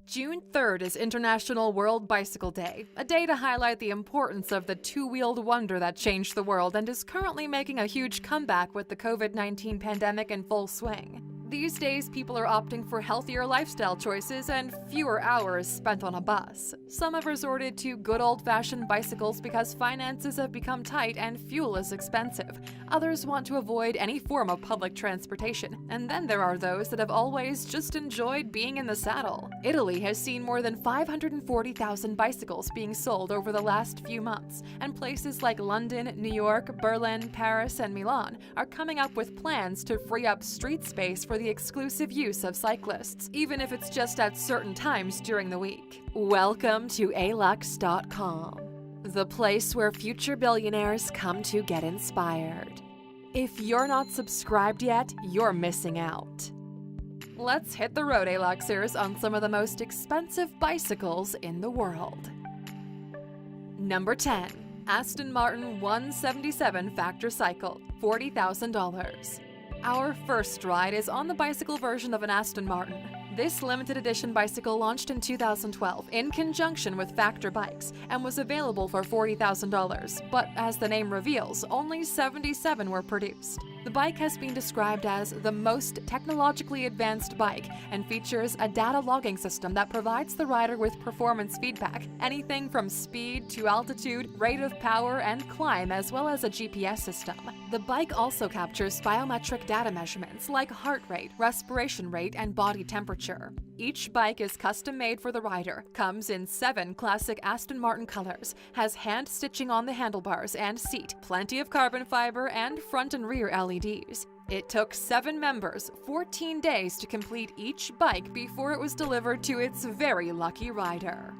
June 3rd is International World Bicycle Day, a day to highlight the importance of the two-wheeled wonder that changed the world and is currently making a huge comeback with the COVID-19 pandemic in full swing. These days, people are opting for healthier lifestyle choices and fewer hours spent on a bus. Some have resorted to good old-fashioned bicycles because finances have become tight and fuel is expensive. Others want to avoid any form of public transportation. And then there are those that have always just enjoyed being in the saddle. Italy has seen more than 540,000 bicycles being sold over the last few months, and places like London, New York, Berlin, Paris, and Milan are coming up with plans to free up street space for the exclusive use of cyclists, even if it's just at certain times during the week. Welcome to alux.com, the place where future billionaires come to get inspired. If you're not subscribed yet, you're missing out. Let's hit the road, Aluxers, on some of the most expensive bicycles in the world. Number 10. Aston Martin 177 Factor Cycle, $40,000. Our first ride is on the bicycle version of an Aston Martin. This limited edition bicycle launched in 2012 in conjunction with Factor Bikes and was available for $40,000, but as the name reveals, only 77 were produced. The bike has been described as the most technologically advanced bike and features a data logging system that provides the rider with performance feedback, anything from speed to altitude, rate of power, and climb, as well as a GPS system. The bike also captures biometric data measurements like heart rate, respiration rate, and body temperature. Each bike is custom-made for the rider, comes in 7 classic Aston Martin colors, has hand stitching on the handlebars and seat, plenty of carbon fiber, and front and rear LEDs. It took 7 members 14 days to complete each bike before it was delivered to its very lucky rider.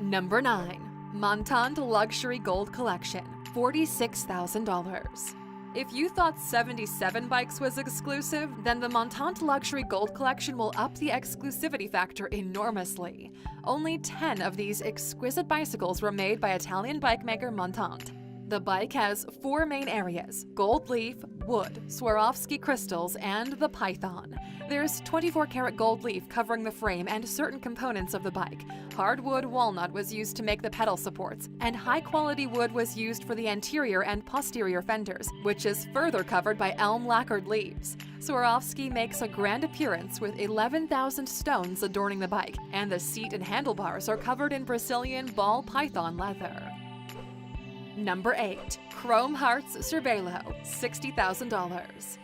Number 9. Montand Luxury Gold Collection, $46,000. If you thought 77 bikes was exclusive, then the Montand Luxury Gold Collection will up the exclusivity factor enormously. Only 10 of these exquisite bicycles were made by Italian bike maker Montand. The bike has 4 main areas: gold leaf, wood, Swarovski crystals, and the python. There's 24-karat gold leaf covering the frame and certain components of the bike. Hardwood walnut was used to make the pedal supports, and high-quality wood was used for the anterior and posterior fenders, which is further covered by elm lacquered leaves. Swarovski makes a grand appearance with 11,000 stones adorning the bike, and the seat and handlebars are covered in Brazilian ball python leather. Number 8. Chrome Hearts Cervelo, $60,000.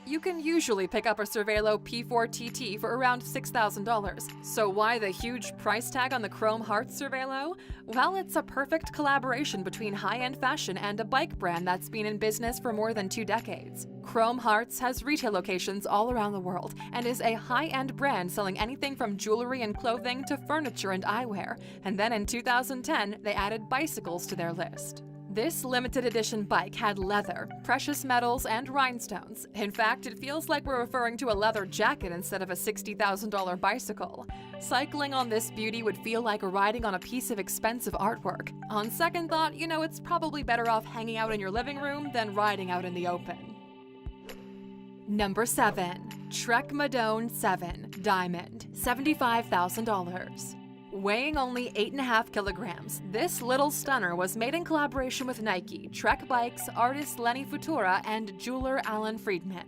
You can usually pick up a Cervelo P4 TT for around $6,000. So why the huge price tag on the Chrome Hearts Cervelo? Well, it's a perfect collaboration between high-end fashion and a bike brand that's been in business for more than 2 decades. Chrome Hearts has retail locations all around the world and is a high-end brand selling anything from jewelry and clothing to furniture and eyewear. And then in 2010, they added bicycles to their list. This limited edition bike had leather, precious metals, and rhinestones. In fact, it feels like we're referring to a leather jacket instead of a $60,000 bicycle. Cycling on this beauty would feel like riding on a piece of expensive artwork. On second thought, it's probably better off hanging out in your living room than riding out in the open. Number 7. Trek Madone 7 Diamond, $75,000. Weighing only 8.5 kilograms, this little stunner was made in collaboration with Nike, Trek Bikes, artist Lenny Futura, and jeweler Alan Friedman.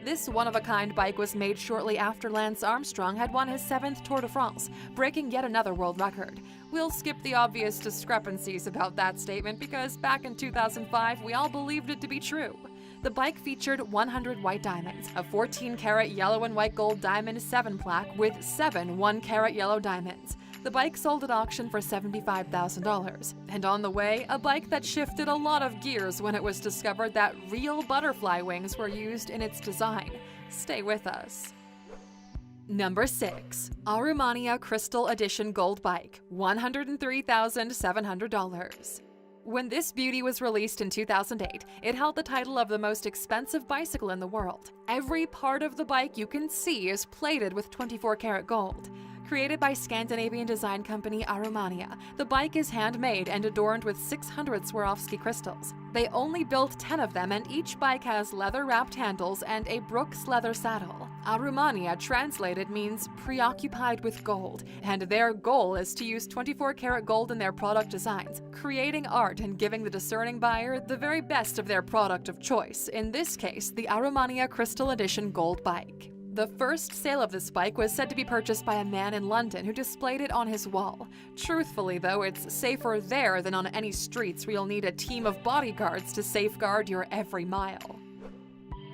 This one-of-a-kind bike was made shortly after Lance Armstrong had won his 7th Tour de France, breaking yet another world record. We'll skip the obvious discrepancies about that statement because back in 2005, we all believed it to be true. The bike featured 100 white diamonds, a 14-karat yellow and white gold diamond 7 plaque with 7 1-karat yellow diamonds. The bike sold at auction for $75,000. And on the way, a bike that shifted a lot of gears when it was discovered that real butterfly wings were used in its design. Stay with us. Number 6. Arumania Crystal Edition Gold Bike, $103,700. When this beauty was released in 2008, it held the title of the most expensive bicycle in the world. Every part of the bike you can see is plated with 24-karat gold. Created by Scandinavian design company Arumania, the bike is handmade and adorned with 600 Swarovski crystals. They only built 10 of them, and each bike has leather-wrapped handles and a Brooks leather saddle. Arumania translated means preoccupied with gold, and their goal is to use 24-karat gold in their product designs, creating art and giving the discerning buyer the very best of their product of choice, in this case, the Arumania Crystal Edition Gold Bike. The first sale of this bike was said to be purchased by a man in London who displayed it on his wall. Truthfully, though, it's safer there than on any streets where you'll need a team of bodyguards to safeguard your every mile.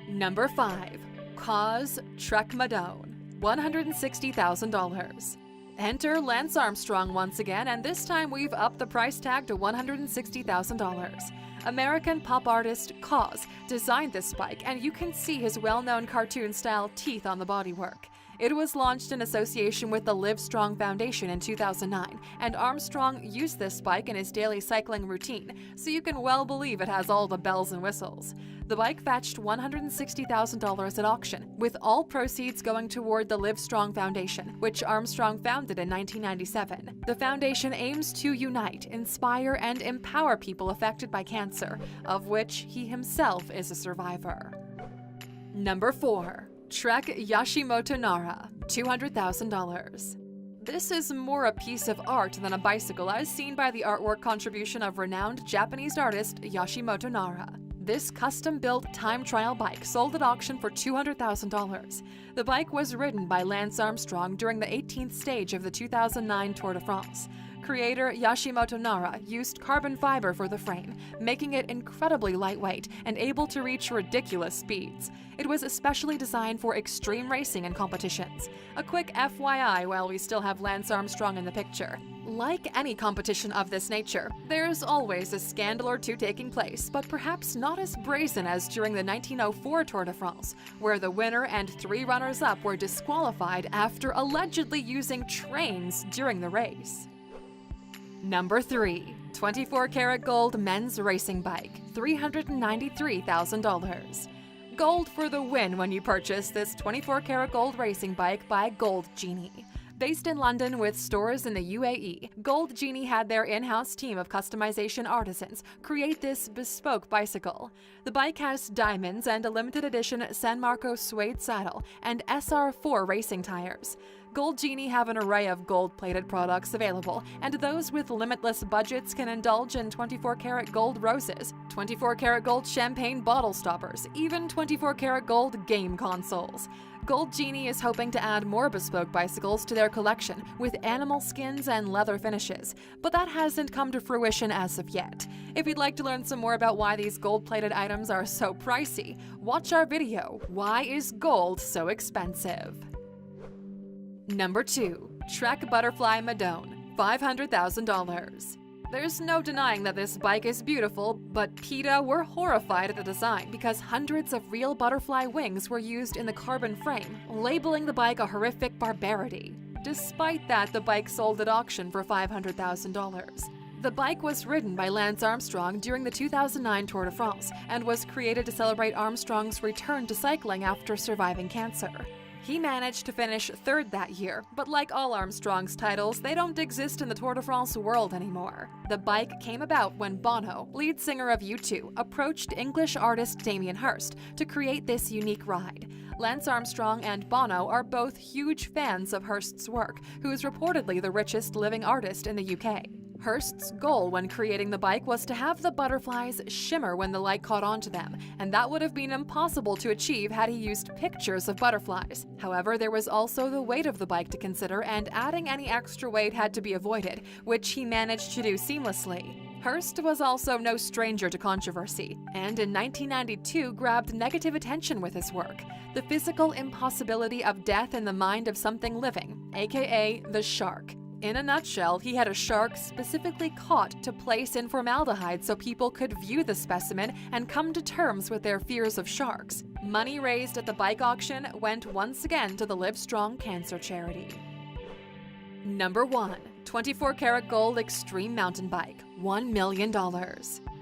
Number 5. KAWS Trek Madone, $160,000. Enter Lance Armstrong once again, and this time we've upped the price tag to $160,000. American pop artist KAWS designed this bike, and you can see his well-known cartoon-style teeth on the bodywork. It was launched in association with the Livestrong Foundation in 2009, and Armstrong used this bike in his daily cycling routine, so you can well believe it has all the bells and whistles. The bike fetched $160,000 at auction, with all proceeds going toward the Livestrong Foundation, which Armstrong founded in 1997. The foundation aims to unite, inspire, and empower people affected by cancer, of which he himself is a survivor. Number 4. Trek Yashimoto Nara, $200,000. This is more a piece of art than a bicycle, as seen by the artwork contribution of renowned Japanese artist Yashimoto Nara. This custom-built time trial bike sold at auction for $200,000. The bike was ridden by Lance Armstrong during the 18th stage of the 2009 Tour de France. Creator Yashimoto Nara used carbon fiber for the frame, making it incredibly lightweight and able to reach ridiculous speeds. It was especially designed for extreme racing and competitions. A quick FYI while we still have Lance Armstrong in the picture. Like any competition of this nature, there's always a scandal or two taking place, but perhaps not as brazen as during the 1904 Tour de France, where the winner and 3 runners-up were disqualified after allegedly using trains during the race. Number 3. 24-karat gold men's racing bike, $393,000. Gold for the win when you purchase this 24-karat gold racing bike by Gold Genie. Based in London with stores in the UAE, Gold Genie had their in-house team of customization artisans create this bespoke bicycle. The bike has diamonds and a limited edition San Marco suede saddle and SR4 racing tires. Gold Genie have an array of gold-plated products available, and those with limitless budgets can indulge in 24-karat gold roses, 24-karat gold champagne bottle stoppers, even 24-karat gold game consoles. Gold Genie is hoping to add more bespoke bicycles to their collection with animal skins and leather finishes, but that hasn't come to fruition as of yet. If you'd like to learn some more about why these gold-plated items are so pricey, watch our video, Why is Gold So Expensive? Number 2. Trek Butterfly Madone, $500,000. There's no denying that this bike is beautiful, but PETA were horrified at the design because hundreds of real butterfly wings were used in the carbon frame, labeling the bike a horrific barbarity. Despite that, the bike sold at auction for $500,000. The bike was ridden by Lance Armstrong during the 2009 Tour de France and was created to celebrate Armstrong's return to cycling after surviving cancer. He managed to finish 3rd that year, but like all Armstrong's titles, they don't exist in the Tour de France world anymore. The bike came about when Bono, lead singer of U2, approached English artist Damien Hirst to create this unique ride. Lance Armstrong and Bono are both huge fans of Hirst's work, who is reportedly the richest living artist in the UK. Hirst's goal when creating the bike was to have the butterflies shimmer when the light caught onto them, and that would have been impossible to achieve had he used pictures of butterflies. However, there was also the weight of the bike to consider, and adding any extra weight had to be avoided, which he managed to do seamlessly. Hirst was also no stranger to controversy, and in 1992 grabbed negative attention with his work, the physical impossibility of death in the mind of something living, aka the shark. In a nutshell, he had a shark specifically caught to place in formaldehyde so people could view the specimen and come to terms with their fears of sharks. Money raised at the bike auction went once again to the Livestrong Cancer Charity. Number 1. 24-karat gold extreme mountain bike, $1 million.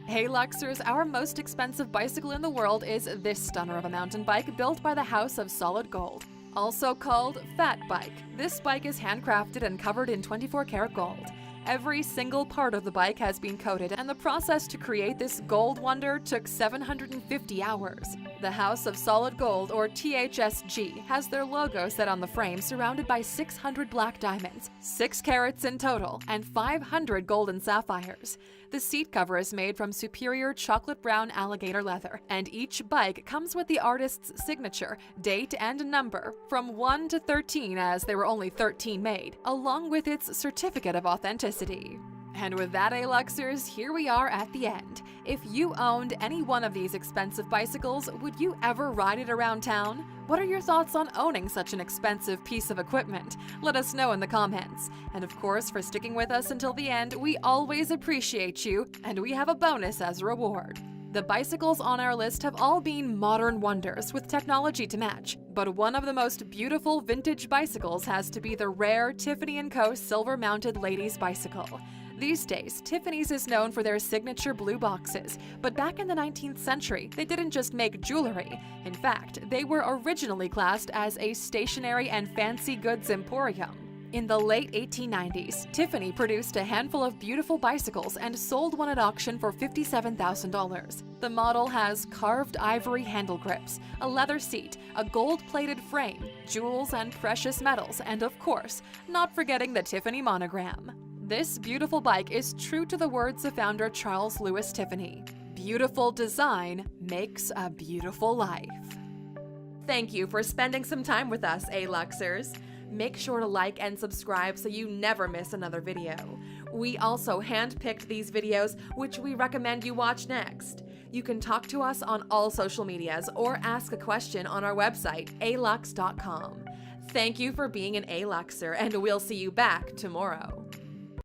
Hey Luxers, our most expensive bicycle in the world is this stunner of a mountain bike built by the House of Solid Gold. Also called Fat Bike, this bike is handcrafted and covered in 24-karat gold. Every single part of the bike has been coated, and the process to create this gold wonder took 750 hours. The House of Solid Gold, or THSG, has their logo set on the frame surrounded by 600 black diamonds, 6 carats in total, and 500 golden sapphires. The seat cover is made from superior chocolate brown alligator leather, and each bike comes with the artist's signature, date, and number, from 1 to 13 as there were only 13 made, along with its certificate of authenticity. And with that, A-Luxers, here we are at the end. If you owned any one of these expensive bicycles, would you ever ride it around town? What are your thoughts on owning such an expensive piece of equipment? Let us know in the comments. And of course, for sticking with us until the end, we always appreciate you, and we have a bonus as a reward. The bicycles on our list have all been modern wonders with technology to match, but one of the most beautiful vintage bicycles has to be the rare Tiffany & Co. silver-mounted ladies bicycle. These days, Tiffany's is known for their signature blue boxes, but back in the 19th century, they didn't just make jewelry. In fact, they were originally classed as a stationery and fancy goods emporium. In the late 1890s, Tiffany produced a handful of beautiful bicycles and sold one at auction for $57,000. The model has carved ivory handle grips, a leather seat, a gold-plated frame, jewels and precious metals, and of course, not forgetting the Tiffany monogram. This beautiful bike is true to the words of founder Charles Louis Tiffany. Beautiful design makes a beautiful life. Thank you for spending some time with us, A-Luxers. Make sure to like and subscribe so you never miss another video. We also handpicked these videos, which we recommend you watch next. You can talk to us on all social medias or ask a question on our website, alux.com. Thank you for being an A-Luxer, and we'll see you back tomorrow.